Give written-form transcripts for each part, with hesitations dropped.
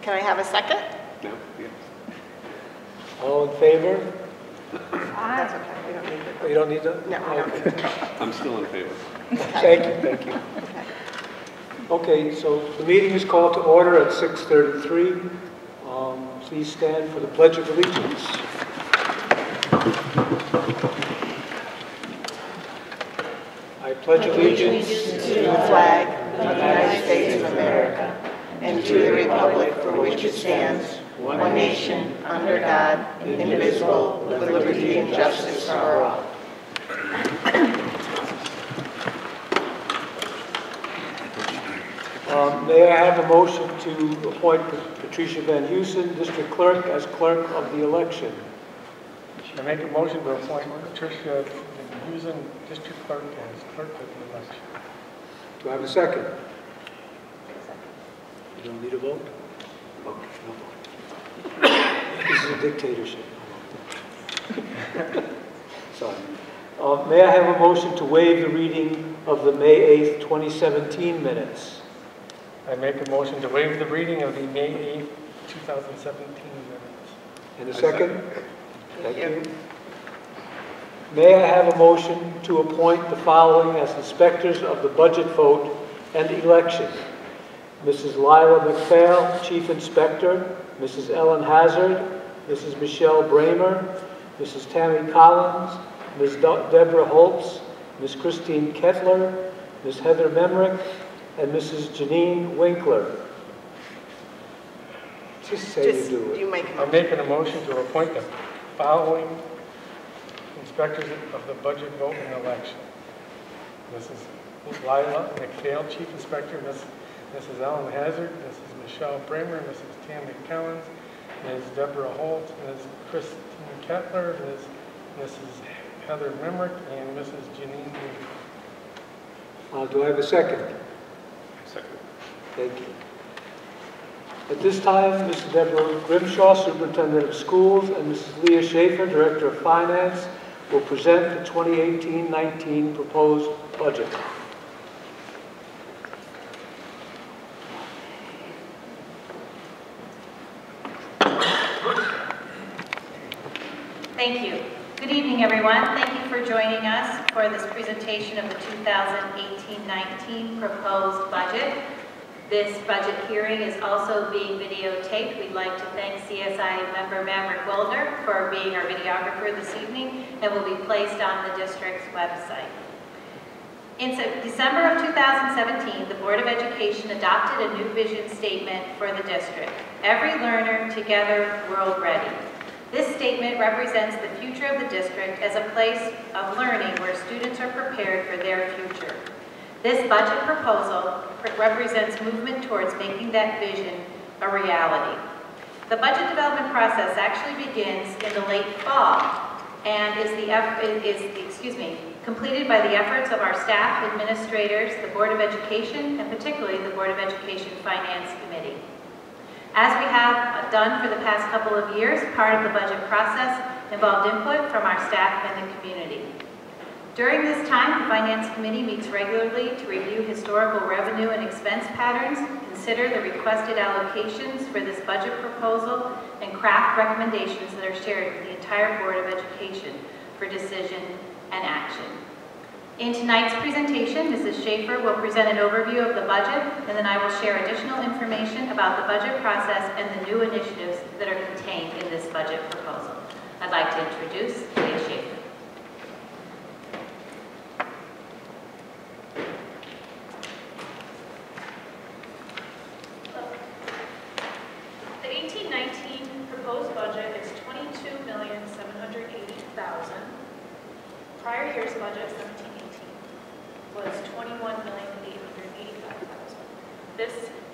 Can I have a second? No? Yes. All in favor? That's okay. We don't need Oh, you don't need to? No, we don't need to. I'm still in favor. Thank you. Okay, so the meeting is called to order at 6:33. Please stand for the Pledge of Allegiance. I pledge allegiance To the flag of the United States of America and to the republic for which it stands, one nation, under God, indivisible, with liberty and justice for all. May I have a motion to appoint Patricia Van Heusen, District Clerk, as Clerk of the Election? I make a motion to appoint Patricia Van Heusen, District Clerk, as Clerk of the Election. Do I have a second? You don't need a vote? Okay, no vote. This is a dictatorship. Sorry. May I have a motion to waive the reading of the May 8th, 2017 minutes? I make a motion to waive the reading of the May 8th, 2017 minutes. And a second? Thank you. May I have a motion to appoint the following as inspectors of the budget vote and election? Mrs. Lila McPhail, Chief Inspector, Mrs. Ellen Hazard, Mrs. Michelle Bramer, Mrs. Tammy Collins, Ms. Deborah Holtz, Ms. Christine Kettler, Ms. Heather Memrick, and Mrs. Janine Winkler. Just say you do it. You make a I'm making a motion to appoint the following inspectors of the budget vote and election. Mrs. Lila McPhail, Chief Inspector, Mrs. Ellen Hazard, Mrs. Michelle Bramer, Mrs. Tammy Collins, Ms. Deborah Holt, Ms. Christine Kettler, Mrs. Heather Memrick, and Mrs. Janine Winkler. Do I have a second? Second. Thank you. At this time, Mrs. Deborah Grimshaw, Superintendent of Schools, and Mrs. Leah Schaefer, Director of Finance, will present the 2018-19 proposed budget. Thank you. Good evening, everyone. Thank you for joining us for this presentation of the 2018-19 proposed budget. This budget hearing is also being videotaped. We'd like to thank CSI member Maverick Wilder for being our videographer this evening and will be placed on the district's website. In December of 2017, the Board of Education adopted a new vision statement for the district. Every learner, together, world ready. This statement represents the future of the district as a place of learning where students are prepared for their future. This budget proposal represents movement towards making that vision a reality. The budget development process actually begins in the late fall and is completed by the efforts of our staff, administrators, the Board of Education, and particularly the Board of Education Finance Committee. As we have done for the past couple of years, part of the budget process involved input from our staff and the community. During this time, the Finance Committee meets regularly to review historical revenue and expense patterns, consider the requested allocations for this budget proposal, and craft recommendations that are shared with the entire Board of Education for decision and action. In tonight's presentation, Mrs. Schaefer will present an overview of the budget, and then I will share additional information about the budget process and the new initiatives that are contained in this budget proposal. I'd like to introduce Leah Schaefer. The 18-19 proposed budget is $22,780,000. Prior year's budget, 17-18, was $21,885,000. This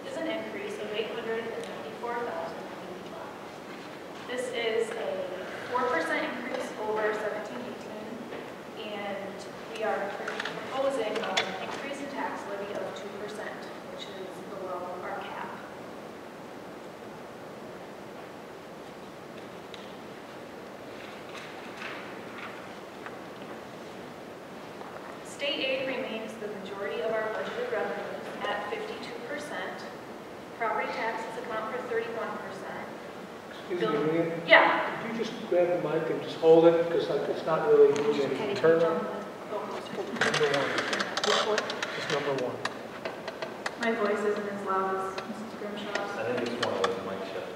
is an increase of $854,000. This is a 4% increase over 17-18, and we are proposing an increase in tax levy of 2%, which is below our cap. State aid remains the majority of our budgeted revenues at 52%. Property taxes account for 31%, Excuse me, Leanne, Yeah. could you just grab the mic and just hold it, because it's not really moving any. Turn it. Number one. Just number one. My voice isn't as loud as Mrs. Grimshaw's. I think it's one of those mic shut.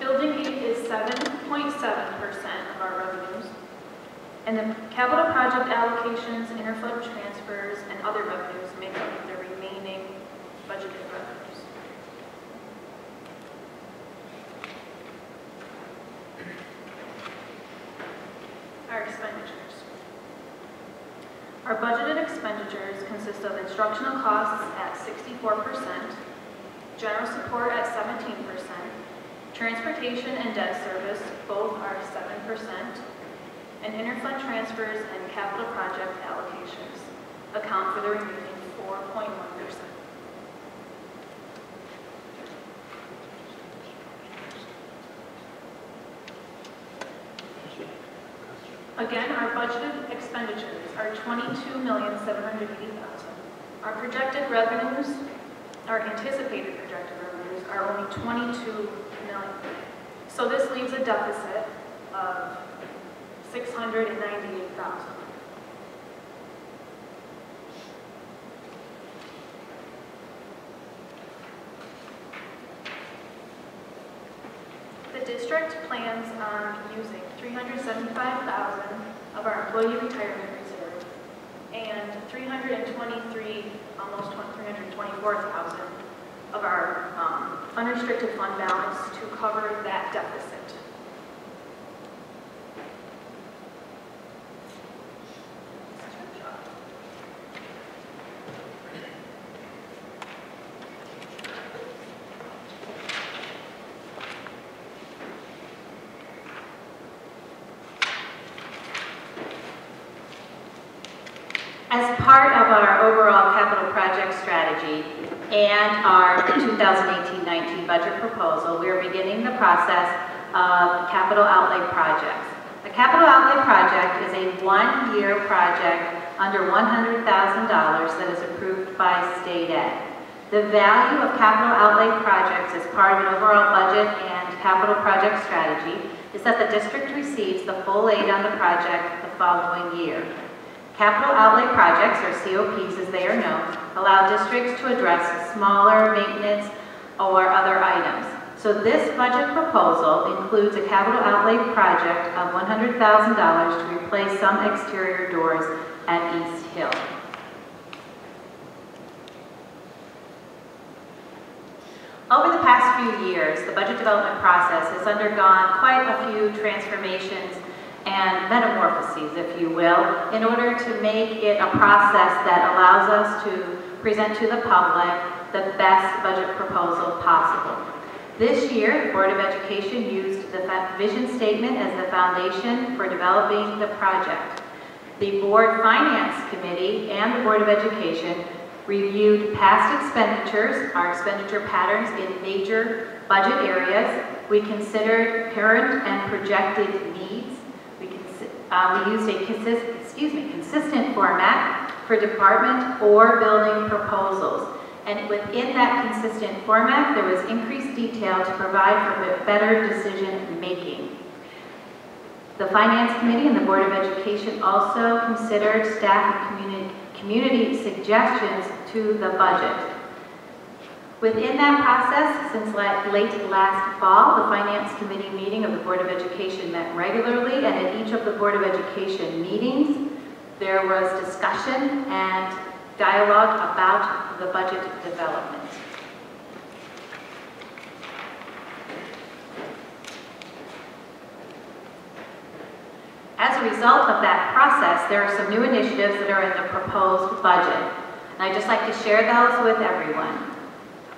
Building 8 is 7.7% of our revenues. And the capital project allocations, interfund transfers, and other revenues make up the remaining budgeted revenues. Our expenditures. Our budgeted expenditures consist of instructional costs at 64%, general support at 17%, transportation and debt service both are 7%, and interfund transfers and capital project allocations account for the remaining 4.1%. Again, our budgeted expenditures are $22,780,000. Our projected revenues, our anticipated projected revenues are only $22 million. So this leaves a deficit of $698,000. The district plans on using $375,000 of our employee retirement reserve and almost $324,000 of our unrestricted fund balance to cover that deficit. As part of our overall capital project strategy and our 2018-19 budget proposal, we are beginning the process of capital outlay projects. A capital outlay project is a one-year project under $100,000 that is approved by state aid. The value of capital outlay projects as part of an overall budget and capital project strategy is that the district receives the full aid on the project the following year. Capital outlay projects, or COPs as they are known, allow districts to address smaller maintenance or other items. So this budget proposal includes a capital outlay project of $100,000 to replace some exterior doors at East Hill. Over the past few years, the budget development process has undergone quite a few transformations and metamorphoses, if you will, in order to make it a process that allows us to present to the public the best budget proposal possible. This year, the Board of Education used the vision statement as the foundation for developing the project. The Board Finance Committee and the Board of Education reviewed past expenditures, our expenditure patterns in major budget areas. We considered current and projected needs. We used a consistent format for department or building proposals. And within that consistent format, there was increased detail to provide for better decision making. The Finance Committee and the Board of Education also considered staff and community suggestions to the budget. Within that process, since late last fall, the Finance Committee meeting of the Board of Education met regularly, and at each of the Board of Education meetings, there was discussion and dialogue about the budget development. As a result of that process, there are some new initiatives that are in the proposed budget, and I'd just like to share those with everyone.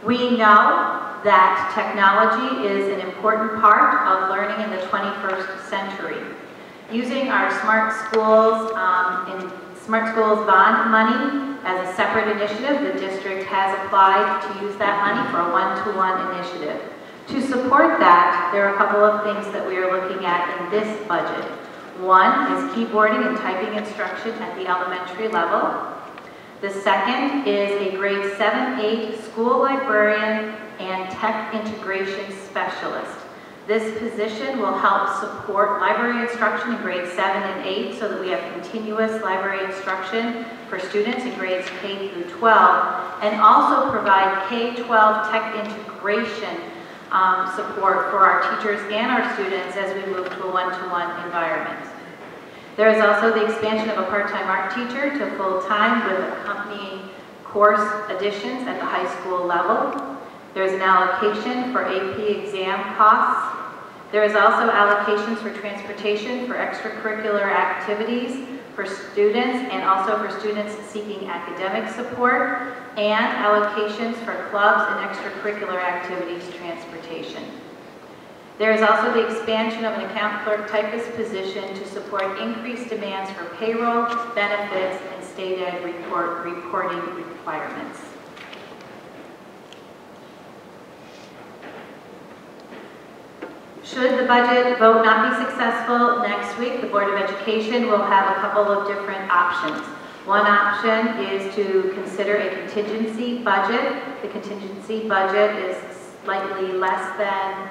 We know that technology is an important part of learning in the 21st century. Using our Smart Schools bond money as a separate initiative, the district has applied to use that money for a one-to-one initiative. To support that, there are a couple of things that we are looking at in this budget. One is keyboarding and typing instruction at the elementary level. The second is a grade 7-8 school librarian and tech integration specialist. This position will help support library instruction in grades 7 and 8 so that we have continuous library instruction for students in grades K through 12, and also provide K-12 tech integration support for our teachers and our students as we move to a one-to-one environment. There is also the expansion of a part-time art teacher to full-time with accompanying course additions at the high school level. There is an allocation for AP exam costs. There is also allocations for transportation for extracurricular activities for students and also for students seeking academic support, and allocations for clubs and extracurricular activities transportation. There is also the expansion of an account clerk typist position to support increased demands for payroll, benefits, and state ed reporting requirements. Should the budget vote not be successful next week, the Board of Education will have a couple of different options. One option is to consider a contingency budget. The contingency budget is slightly less than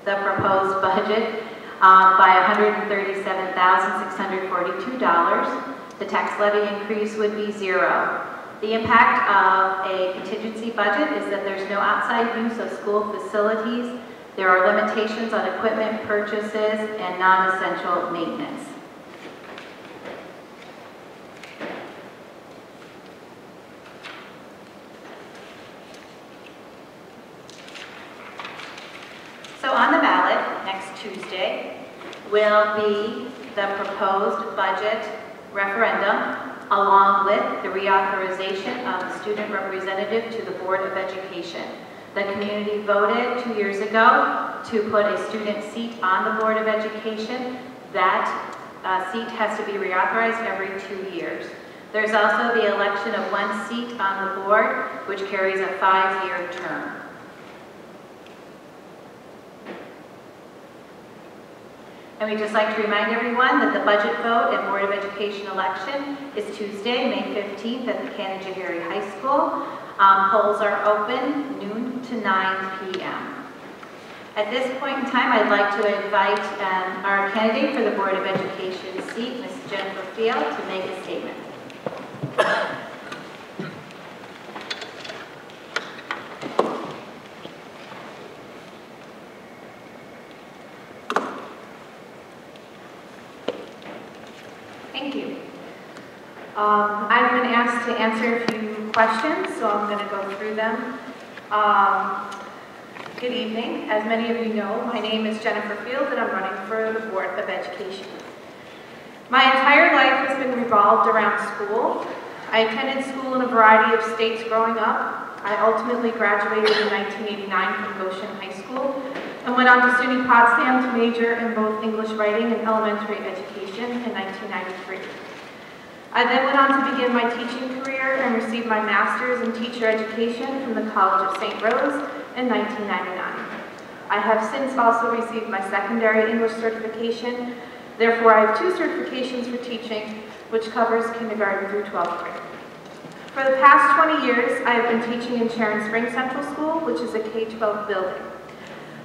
the proposed budget by $137,642. The tax levy increase would be 0. The impact of a contingency budget is that there's no outside use of school facilities. There are limitations on equipment purchases and non-essential maintenance. So on the ballot next Tuesday will be the proposed budget referendum along with the reauthorization of the student representative to the Board of Education. The community voted 2 years ago to put a student seat on the Board of Education. That seat has to be reauthorized every 2 years. There's also the election of 1 seat on the board, which carries a 5-year term. And we'd just like to remind everyone that the budget vote and Board of Education election is Tuesday, May 15th at the Canajoharie High School. Polls are open noon to 9 p.m. At this point in time, I'd like to invite our candidate for the Board of Education seat, Ms. Jennifer Field, to make a statement. Thank you. I've been asked to answer a few questions, so I'm going to go through them. Good evening. As many of you know, my name is Jennifer Field, and I'm running for the Board of Education. My entire life has been revolved around school. I attended school in a variety of states growing up. I ultimately graduated in 1989 from Goshen High School and went on to SUNY Potsdam to major in both English writing and elementary education in 1993. I then went on to begin my teaching career and received my master's in teacher education from the College of St. Rose in 1999. I have since also received my secondary English certification. Therefore, I have 2 certifications for teaching, which covers kindergarten through 12th grade. For the past 20 years, I have been teaching in Sharon Springs Central School, which is a K-12 building.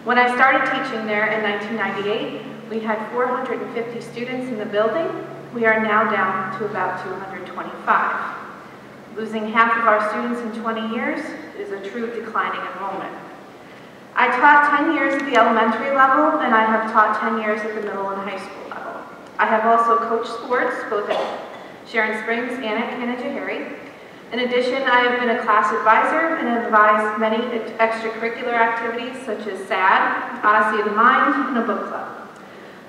When I started teaching there in 1998, we had 450 students in the building. We are now down to about 225. Losing half of our students in 20 years is a true declining enrollment. I taught 10 years at the elementary level, and I have taught 10 years at the middle and high school level. I have also coached sports, both at Sharon Springs and at Canajoharie. In addition, I have been a class advisor and have advised many extracurricular activities such as SAD, Odyssey of the Mind, and a book club.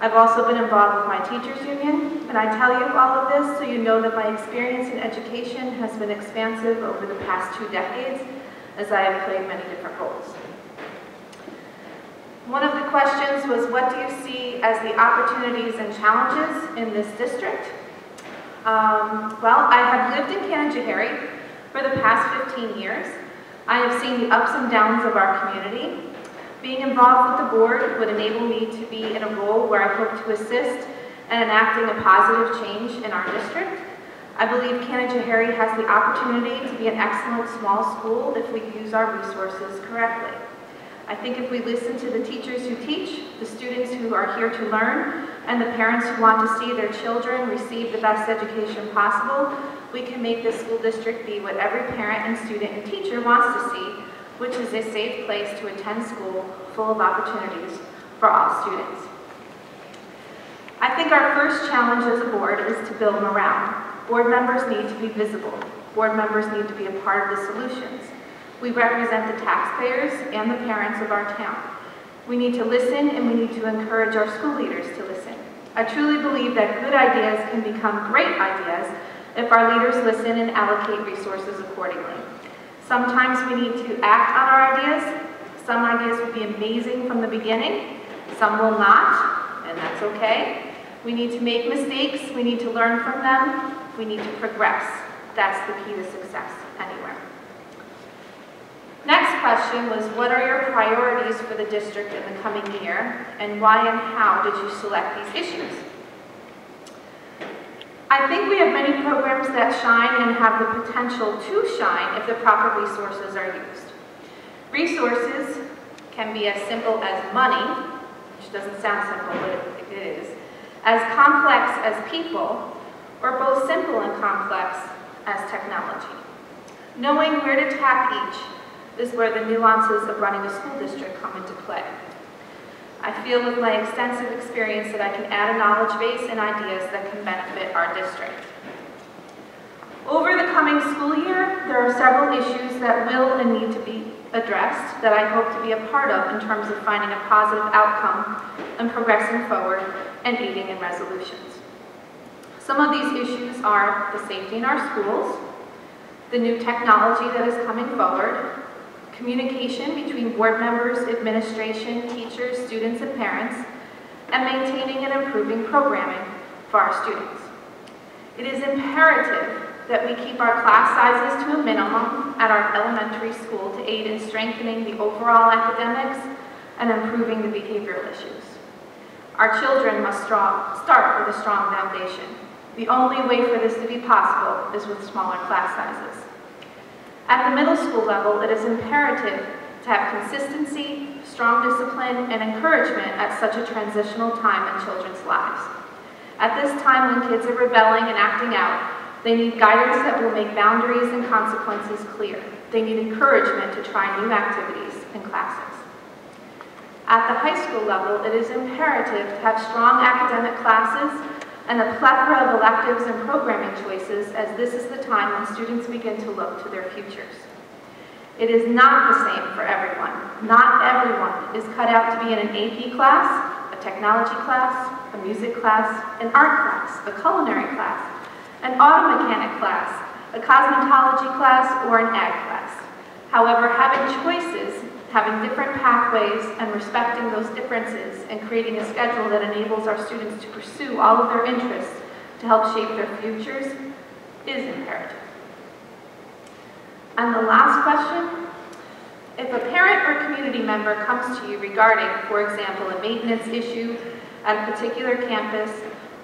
I've also been involved with my teachers union, and I tell you all of this so you know that my experience in education has been expansive over the past 2 decades as I have played many different roles. One of the questions was, what do you see as the opportunities and challenges in this district? Well, I have lived in Canajoharie for the past 15 years. I have seen the ups and downs of our community. Being involved with the board would enable me to be in a role where I hope to assist in enacting a positive change in our district. I believe Canajoharie has the opportunity to be an excellent small school if we use our resources correctly. I think if we listen to the teachers who teach, the students who are here to learn, and the parents who want to see their children receive the best education possible, we can make this school district be what every parent and student and teacher wants to see, which is a safe place to attend school full of opportunities for all students. I think our first challenge as a board is to build morale. Board members need to be visible. Board members need to be a part of the solutions. We represent the taxpayers and the parents of our town. We need to listen, and we need to encourage our school leaders to listen. I truly believe that good ideas can become great ideas if our leaders listen and allocate resources accordingly. Sometimes we need to act on our ideas. Some ideas will be amazing from the beginning, some will not, and that's okay. We need to make mistakes, we need to learn from them, we need to progress. That's the key to success anywhere. Next question was, what are your priorities for the district in the coming year, and why and how did you select these issues? I think we have many programs that shine and have the potential to shine if the proper resources are used. Resources can be as simple as money, which doesn't sound simple, but it is, as complex as people, or both simple and complex as technology. Knowing where to tap each is where the nuances of running a school district come into play. I feel with my extensive experience that I can add a knowledge base and ideas that can benefit our district. Over the coming school year, there are several issues that will and need to be addressed that I hope to be a part of in terms of finding a positive outcome and progressing forward and aiding in resolutions. Some of these issues are the safety in our schools, the new technology that is coming forward, communication between board members, administration, teachers, students, and parents, and maintaining and improving programming for our students. It is imperative that we keep our class sizes to a minimum at our elementary school to aid in strengthening the overall academics and improving the behavioral issues. Our children must start with a strong foundation. The only way for this to be possible is with smaller class sizes. At the middle school level, it is imperative to have consistency, strong discipline, and encouragement at such a transitional time in children's lives. At this time when kids are rebelling and acting out, they need guidance that will make boundaries and consequences clear. They need encouragement to try new activities and classes. At the high school level, it is imperative to have strong academic classes and a plethora of electives and programming choices, as this is the time when students begin to look to their futures. It is not the same for everyone. Not everyone is cut out to be in an AP class, a technology class, a music class, an art class, a culinary class, an auto mechanic class, a cosmetology class, or an ag class. However, having choices, having different pathways, and respecting those differences, and creating a schedule that enables our students to pursue all of their interests to help shape their futures is imperative. And the last question, if a parent or community member comes to you regarding, for example, a maintenance issue at a particular campus,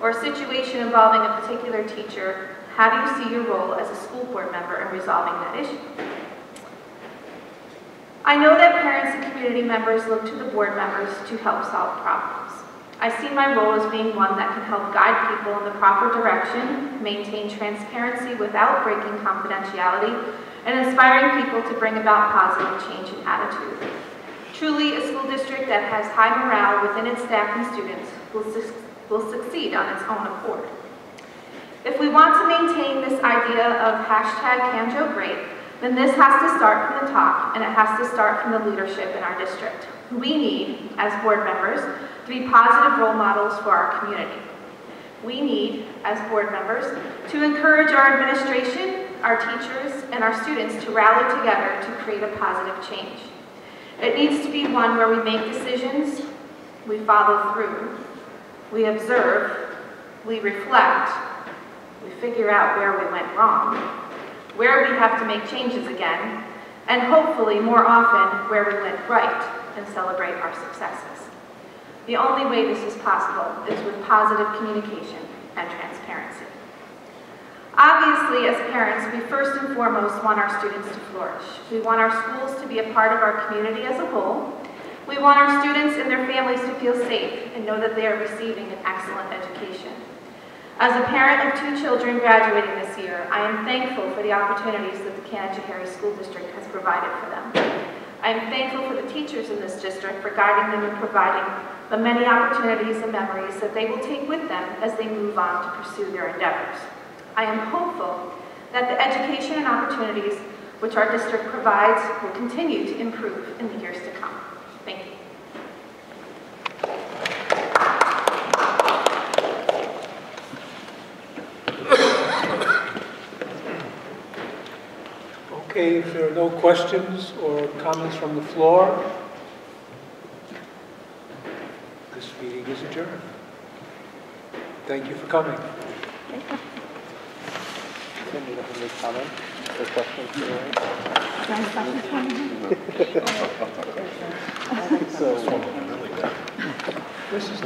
or a situation involving a particular teacher, how do you see your role as a school board member in resolving that issue? I know that parents and community members look to the board members to help solve problems. I see my role as being one that can help guide people in the proper direction, maintain transparency without breaking confidentiality, and inspiring people to bring about positive change in attitude. Truly, a school district that has high morale within its staff and students will succeed on its own accord. If we want to maintain this idea of #CanJoGreat, then this has to start from the top, and it has to start from the leadership in our district. We need, as board members, to be positive role models for our community. We need, as board members, to encourage our administration, our teachers, and our students to rally together to create a positive change. It needs to be one where we make decisions, we follow through, we observe, we reflect, we figure out where we went wrong, where we have to make changes again, and hopefully more often where we went right, and celebrate our successes. The only way this is possible is with positive communication and transparency. Obviously, as parents, we first and foremost want our students to flourish. We want our schools to be a part of our community as a whole. We want our students and their families to feel safe and know that they are receiving an excellent education. As a parent of 2 children graduating this year, I am thankful for the opportunities that the Canajoharie School District has provided for them. I am thankful for the teachers in this district for guiding them and providing the many opportunities and memories that they will take with them as they move on to pursue their endeavors. I am hopeful that the education and opportunities which our district provides will continue to improve in the years to come. Thank you. Okay, if there are no questions or comments from the floor, this meeting is adjourned. Thank you for coming. Any comment or questions? So, This is